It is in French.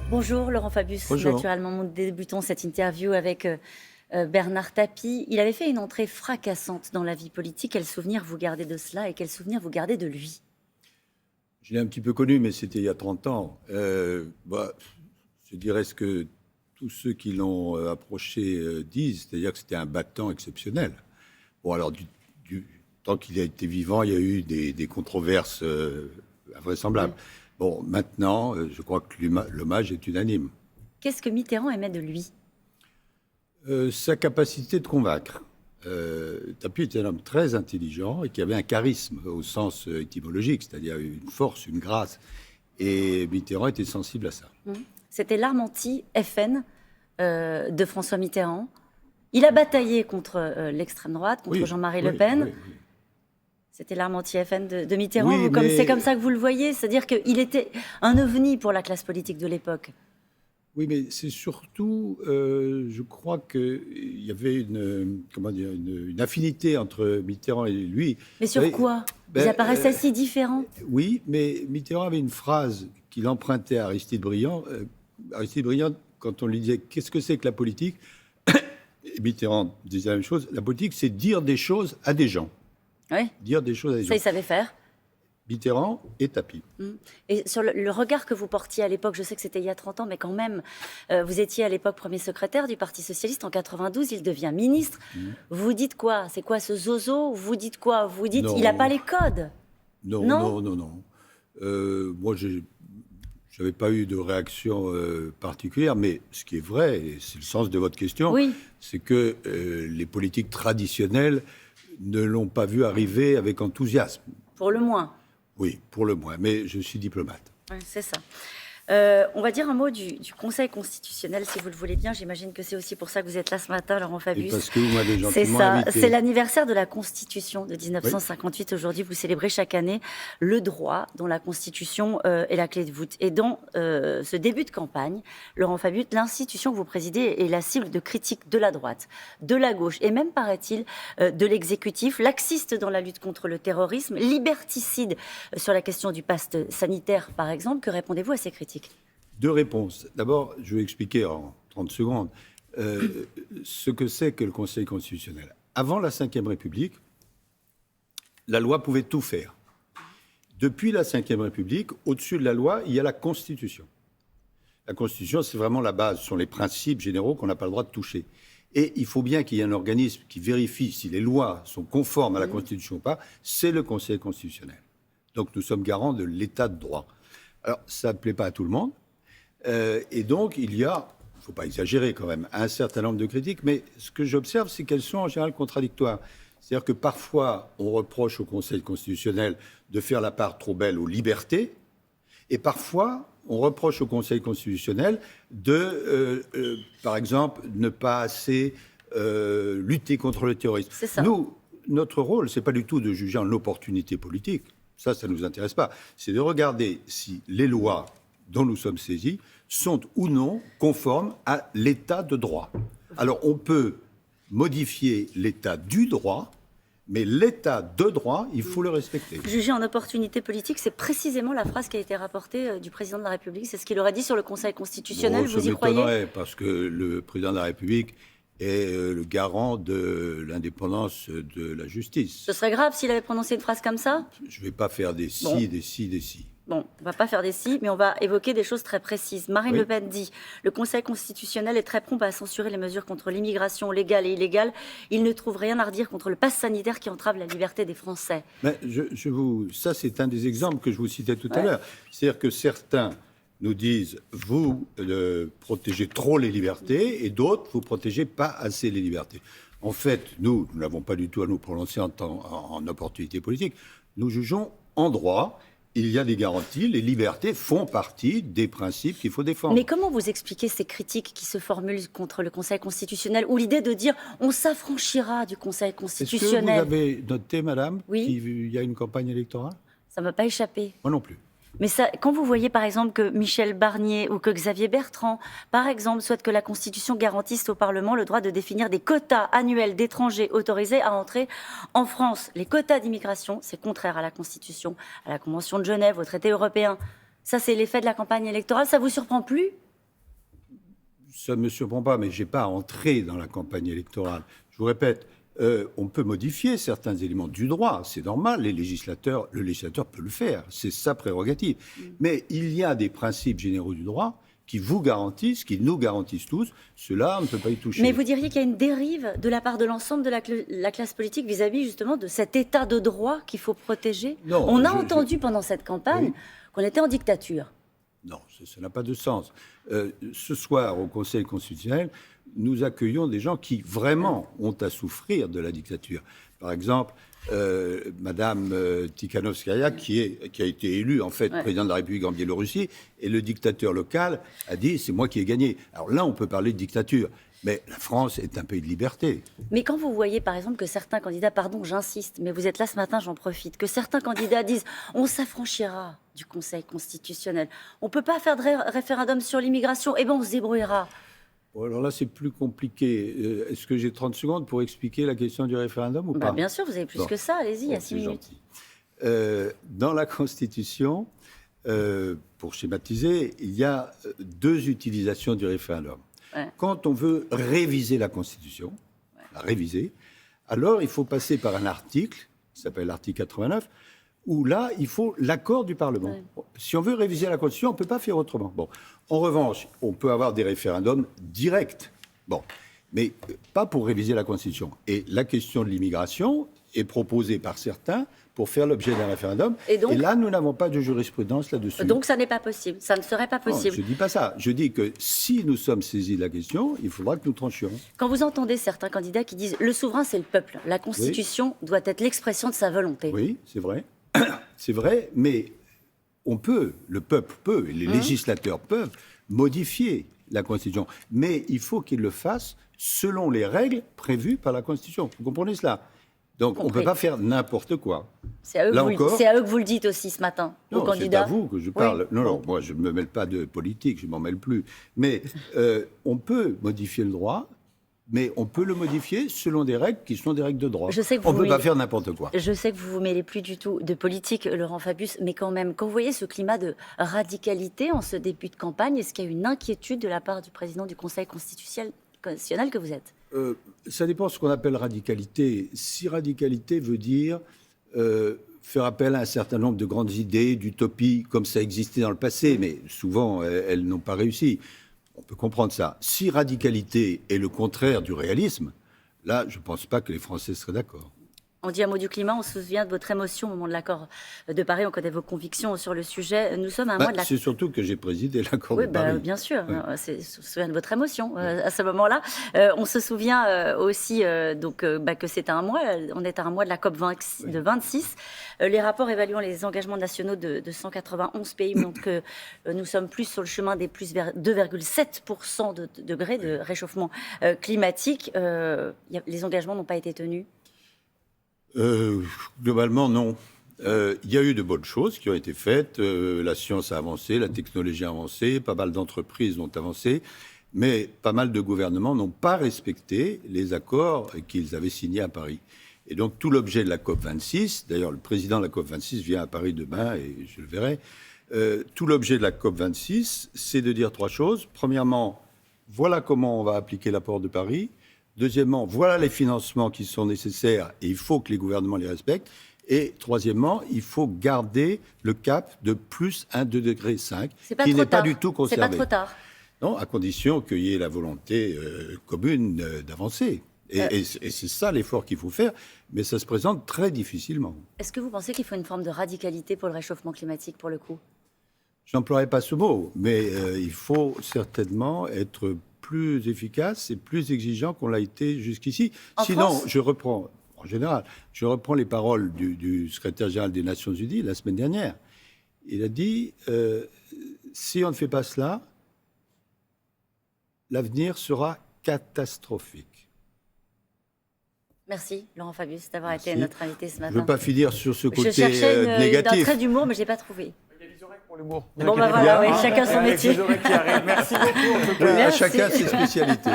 Bonjour Laurent Fabius. Bonjour. Naturellement, nous débutons cette interview avec Bernard Tapie. Il avait fait une entrée fracassante dans la vie politique. Quel souvenir vous gardez de cela et quel souvenir vous gardez de lui? Je l'ai un petit peu connu, mais c'était il y a 30 ans. Je dirais ce que tous ceux qui l'ont approché disent, c'est-à-dire que c'était un battant exceptionnel. Bon, alors, tant qu'il a été vivant, il y a eu des controverses invraisemblables. Oui. Bon, maintenant, je crois que l'hommage est unanime. Qu'est-ce que Mitterrand aimait de lui? Sa capacité de convaincre. Tapie était un homme très intelligent et qui avait un charisme au sens étymologique, c'est-à-dire une force, une grâce. Et Mitterrand était sensible à ça. C'était l'arme anti-FN de François Mitterrand. Il a bataillé contre l'extrême droite, contre Jean-Marie Le Pen. Oui. C'était l'arme anti-FN de Mitterrand. Oui, C'est comme ça que vous le voyez? C'est-à-dire qu'il était un ovni pour la classe politique de l'époque. Oui, mais c'est surtout, je crois qu'il y avait une affinité entre Mitterrand et lui. Mais sur quoi? Ils apparaissaient si différents. Oui, mais Mitterrand avait une phrase qu'il empruntait à Aristide Briand. Aristide Briand, quand on lui disait « Qu'est-ce que c'est que la politique ?» et Mitterrand disait la même chose. La politique, c'est dire des choses à des gens. Oui. Dire des choses à des gens. Ça, il savait faire. Mitterrand et Tapie. Et sur le regard que vous portiez à l'époque, je sais que c'était il y a 30 ans, mais quand même, vous étiez à l'époque premier secrétaire du Parti Socialiste. En 92, il devient ministre. Vous dites quoi? C'est quoi ce zozo? Vous dites quoi? Vous dites il n'a pas les codes? Non. Moi, je n'avais pas eu de réaction particulière, mais ce qui est vrai, et c'est le sens de votre question, c'est que les politiques traditionnelles ne l'ont pas vu arriver avec enthousiasme. Pour le moins. Oui, pour le moins, mais je suis diplomate. Oui, c'est ça. On va dire un mot du Conseil constitutionnel, si vous le voulez bien. J'imagine que c'est aussi pour ça que vous êtes là ce matin, Laurent Fabius. Et parce que vous m'avez C'est gentiment ça. invité. C'est l'anniversaire de la Constitution de 1958. Aujourd'hui, vous célébrez chaque année le droit dont la Constitution est la clé de voûte. Et dans ce début de campagne, Laurent Fabius, l'institution que vous présidez est la cible de critiques de la droite, de la gauche et même, paraît-il, de l'exécutif, laxiste dans la lutte contre le terrorisme, liberticide sur la question du pass sanitaire, par exemple. Que répondez-vous à ces critiques? Deux réponses. D'abord, je vais expliquer en 30 secondes ce que c'est que le Conseil constitutionnel. Avant la Ve République, la loi pouvait tout faire. Depuis la Ve République, au-dessus de la loi, il y a la Constitution. La Constitution, c'est vraiment la base, ce sont les principes généraux qu'on n'a pas le droit de toucher. Et il faut bien qu'il y ait un organisme qui vérifie si les lois sont conformes à la Constitution ou pas, c'est le Conseil constitutionnel. Donc nous sommes garants de l'état de droit. Alors, ça ne plaît pas à tout le monde. Et donc, il y a, il ne faut pas exagérer quand même, un certain nombre de critiques, mais ce que j'observe, c'est qu'elles sont en général contradictoires. C'est-à-dire que parfois, on reproche au Conseil constitutionnel de faire la part trop belle aux libertés, et parfois, on reproche au Conseil constitutionnel de, par exemple, ne pas assez lutter contre le terrorisme. C'est ça. Nous, notre rôle, ce n'est pas du tout de juger en opportunité politique. Ça ne nous intéresse pas. C'est de regarder si les lois dont nous sommes saisis sont ou non conformes à l'état de droit. Alors, on peut modifier l'état du droit, mais l'état de droit, il faut le respecter. Juger en opportunité politique, c'est précisément la phrase qui a été rapportée du président de la République. C'est ce qu'il aurait dit sur le Conseil constitutionnel. Vous y croyez? Parce que le président de la République est le garant de l'indépendance de la justice. Ce serait grave s'il avait prononcé une phrase comme ça? Je ne vais pas faire des si, des si, des si. Bon, on ne va pas faire des si, mais on va évoquer des choses très précises. Marine Le Pen dit « Le Conseil constitutionnel est très prompt à censurer les mesures contre l'immigration légale et illégale. Il ne trouve rien à redire contre le pass sanitaire qui entrave la liberté des Français. » Mais ça, c'est un des exemples que je vous citais tout à l'heure. C'est-à-dire que certains nous disent « Vous protégez trop les libertés » et d'autres « Vous protégez pas assez les libertés ». En fait, nous n'avons pas du tout à nous prononcer en opportunité politique. Nous jugeons en droit. Il y a des garanties, les libertés font partie des principes qu'il faut défendre. Mais comment vous expliquez ces critiques qui se formulent contre le Conseil constitutionnel ou l'idée de dire on s'affranchira du Conseil constitutionnel? Est-ce que vous avez noté, madame, qu'il y a une campagne électorale? Ça ne m'a pas échappé. Moi non plus. Mais ça, quand vous voyez par exemple que Michel Barnier ou que Xavier Bertrand, par exemple, souhaitent que la Constitution garantisse au Parlement le droit de définir des quotas annuels d'étrangers autorisés à entrer en France. Les quotas d'immigration, c'est contraire à la Constitution, à la Convention de Genève, au traité européen. Ça, c'est l'effet de la campagne électorale. Ça vous surprend plus? Ça ne me surprend pas, mais je n'ai pas à entrer dans la campagne électorale. Je vous répète, on peut modifier certains éléments du droit, c'est normal, le législateur peut le faire, c'est sa prérogative. Mais il y a des principes généraux du droit qui vous garantissent, qui nous garantissent tous, cela, on ne peut pas y toucher. Mais vous diriez qu'il y a une dérive de la part de l'ensemble de la classe politique vis-à-vis justement de cet état de droit qu'il faut protéger? Non, on a entendu pendant cette campagne qu'on était en dictature. Non, ça n'a pas de sens. Ce soir, au Conseil constitutionnel, nous accueillons des gens qui vraiment ont à souffrir de la dictature. Par exemple, Madame Tikhanovskaya, qui a été élue en fait présidente de la République en Biélorussie, et le dictateur local a dit c'est moi qui ai gagné. Alors là, on peut parler de dictature. Mais la France est un pays de liberté. Mais quand vous voyez, par exemple, que certains candidats, pardon, j'insiste, mais vous êtes là ce matin, j'en profite, que certains candidats disent on s'affranchira du Conseil constitutionnel, on ne peut pas faire de référendum sur l'immigration, et bien on se débrouillera. Bon, alors là, c'est plus compliqué. Est-ce que j'ai 30 secondes pour expliquer la question du référendum ou pas? Bien sûr, vous avez plus que ça, allez-y, il y a 6 minutes. Dans la Constitution, pour schématiser, il y a 2 utilisations du référendum. Quand on veut réviser la Constitution, la réviser, alors il faut passer par un article, qui s'appelle l'article 89, où là, il faut l'accord du Parlement. Si on veut réviser la Constitution, on ne peut pas faire autrement. Bon. En revanche, on peut avoir des référendums directs. Bon. Mais pas pour réviser la Constitution. Et la question de l'immigration est proposée par certains pour faire l'objet d'un référendum. Et là, nous n'avons pas de jurisprudence là-dessus. Donc ça n'est pas possible, ça ne serait pas possible. Non, je ne dis pas ça. Je dis que si nous sommes saisis de la question, il faudra que nous tranchions. Quand vous entendez certains candidats qui disent « le souverain, c'est le peuple, la Constitution doit être l'expression de sa volonté ». Oui, c'est vrai. C'est vrai, mais on peut, le peuple peut, et les législateurs peuvent modifier la Constitution. Mais il faut qu'ils le fassent selon les règles prévues par la Constitution. Vous comprenez cela? Donc, on ne peut pas faire n'importe quoi. C'est à eux que vous le dites aussi ce matin, aux candidats. C'est à vous que je parle. Oui. Non, moi, je ne me mêle pas de politique, je ne m'en mêle plus. Mais on peut modifier le droit, mais on peut le modifier selon des règles qui sont des règles de droit. On ne peut pas faire n'importe quoi. Je sais que vous ne vous mêlez plus du tout de politique, Laurent Fabius, mais quand même, quand vous voyez ce climat de radicalité en ce début de campagne, est-ce qu'il y a une inquiétude de la part du président du Conseil constitutionnel que vous êtes? Ça dépend de ce qu'on appelle radicalité. Si radicalité veut dire faire appel à un certain nombre de grandes idées, d'utopies, comme ça existait dans le passé, mais souvent elles n'ont pas réussi, on peut comprendre ça. Si radicalité est le contraire du réalisme, là, je ne pense pas que les Français seraient d'accord. On dit un mot du climat, on se souvient de votre émotion au moment de l'accord de Paris, on connaît vos convictions sur le sujet. Nous sommes à un mois de la... C'est surtout que j'ai présidé l'accord de Paris. Bien sûr, on se souvient de votre émotion à ce moment-là. On se souvient aussi que c'est à un mois, on est à un mois de la COP 26. Les rapports évaluant les engagements nationaux de 191 pays montrent que nous sommes plus sur le chemin des plus vers 2,7% de degrés de réchauffement climatique. Les engagements n'ont pas été tenus. Globalement, non. Il y a eu de bonnes choses qui ont été faites. La science a avancé, la technologie a avancé, pas mal d'entreprises ont avancé, mais pas mal de gouvernements n'ont pas respecté les accords qu'ils avaient signés à Paris. Et donc, tout l'objet de la COP26, d'ailleurs, le président de la COP26 vient à Paris demain et je le verrai, tout l'objet de la COP26, c'est de dire 3 choses. Premièrement, voilà comment on va appliquer l'accord de Paris. Deuxièmement, voilà les financements qui sont nécessaires et il faut que les gouvernements les respectent. Et troisièmement, il faut garder le cap de plus 1,5 degré, qui n'est pas du tout conservé. C'est pas trop tard. Non, à condition qu'il y ait la volonté commune d'avancer. Et c'est ça l'effort qu'il faut faire, mais ça se présente très difficilement. Est-ce que vous pensez qu'il faut une forme de radicalité pour le réchauffement climatique, pour le coup? Je n'emploierai pas ce mot, mais il faut certainement être plus efficace et plus exigeant qu'on l'a été jusqu'ici. Sinon, je reprends les paroles du secrétaire général des Nations Unies la semaine dernière. Il a dit, si on ne fait pas cela, l'avenir sera catastrophique. Merci, Laurent Fabius, d'avoir été notre invité ce matin. Je ne veux pas finir sur ce côté négatif. Je cherchais un trait d'humour, mais je n'ai pas trouvé. oreilles pour l'humour. Bon, bah voilà, oui, chacun son Avec métier. les oreilles qui arrivent. Merci beaucoup, en tout cas. Oui, à Merci. chacun ses spécialités.